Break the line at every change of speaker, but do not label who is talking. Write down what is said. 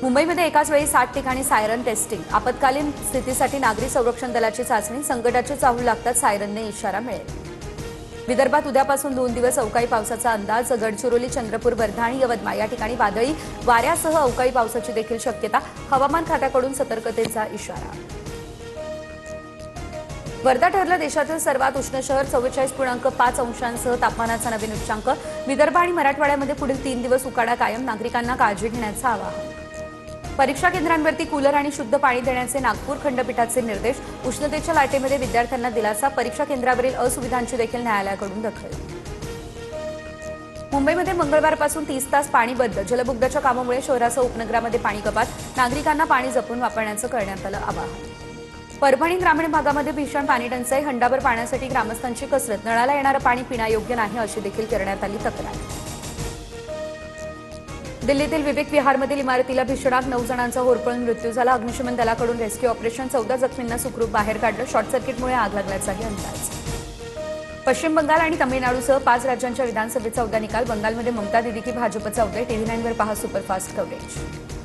मुंबईमध्ये एकाच वेळी 60 ठिकाणी सायरन टेस्टिंग। आपत्कालीन स्थितीसाठी नागरी संरक्षण दलाची चाचणी। संकटाची चाहूल लागताच सायरनने इशारा मिळेल। विदर्भात उद्यापासून 2 दिवस अवकाळी पावसाचा अंदाज। गडचिरोली, चंद्रपूर, वर्धा आणि यवतमाळ या ठिकाणी वादळी वाऱ्यासह अवकाळी पावसाची देखील शक्यता। हवामान खात्याकडून सतर्कतेचा इशारा। वर्धा ठरलं देशातील सर्वात उष्ण शहर। 44.5 अंशांसह तापमानाचा नवीन उच्चांक। विदर्भ आणि मराठवाड्यामध्ये पुढील 3 दिवस उकाडा कायम। नागरिकांना काळजी घेण्याचं आवाहन। परीक्षा केंद्रांवरती कूलर आणि शुद्ध पाणी देण्याचे नागपूर खंडपीठाचे निर्देश। उष्णतेच्या लाटेमध्ये विद्यार्थ्यांना दिलासा। परीक्षा केंद्रावरील असुविधांची देखील न्यायालयाकडून दखल। मुंबईमध्ये मंगळवारपासून 30 तास पाणी बंद। जलबुग्दाच्या कामामुळे शहरासह उपनगरामध्ये पाणी कपात। नागरिकांना पाणी जपून वापरण्याचं करण्यात आलं आवाहन। परभणी ग्रामीण भागामध्ये भीषण पाणी टंचाई। हंडाभर पाण्यासाठी ग्रामस्थांची कसरत। नळाला येणारं पाणी पिण्यायोग्य नाही अशी देखील करण्यात आली तक्रार। दिल्लीतील विवेक विहारमधील इमारतीला भीषण आग। 9 जणांचा होरपळून मृत्यू झाला। अग्निशमन दलाकडून रेस्क्यू ऑपरेशन। 14 जखमींना सुखरूप बाहेर काढलं। शॉर्ट सर्किटमुळे आग लागल्याचाही अंदाज। पश्चिम बंगाल आणि तमिळनाडूसह 5 राज्यांच्या विधानसभेचा उद्या निकाल। बंगालमध्ये ममता दीदी की भाजपचा उदय। TV9 वर पहा सुपरफास्ट कव्हरेज।